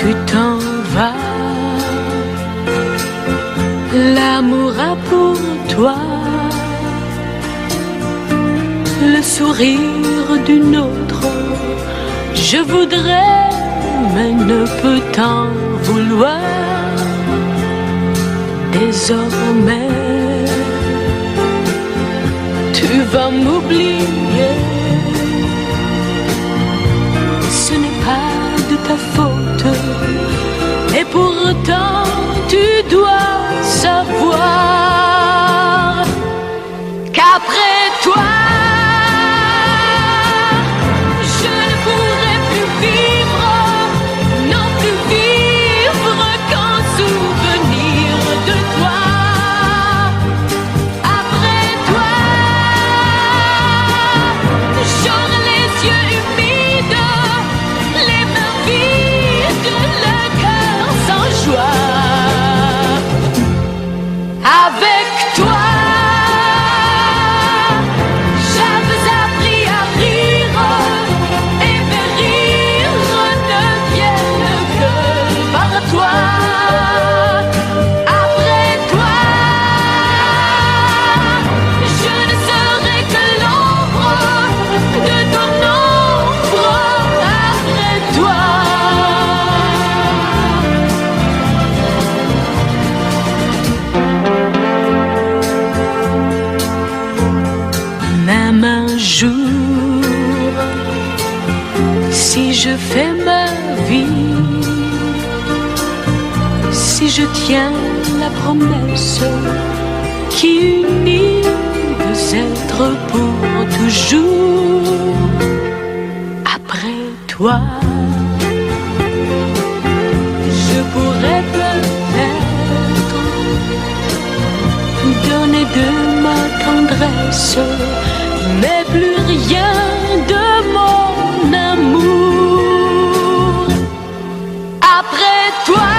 tu t'en vas. L'amour a pour toi le sourire d'une autre. Je voudrais, mais ne peux t'en vouloir. Désormais, tu vas m'oublier. Ce n'est pas de ta faute, et pourtant tu dois savoir qu'après toi, je ne pourrai plus vivre, non plus vivre qu'en souvenir de toi. Après toi, j'aurai les yeux humides, les mains vides, le cœur sans joie. Avec toi, j'avais appris à rire, et mes rires ne viennent que par toi. Après toi, je ne serai que l'ombre de ton ombre. Après toi, même un jour, si je fais ma vie, si je tiens la promesse qui unit deux êtres pour toujours, après toi, je pourrais peut-être donner de ma tendresse, mais plus rien de mon amour. Après toi,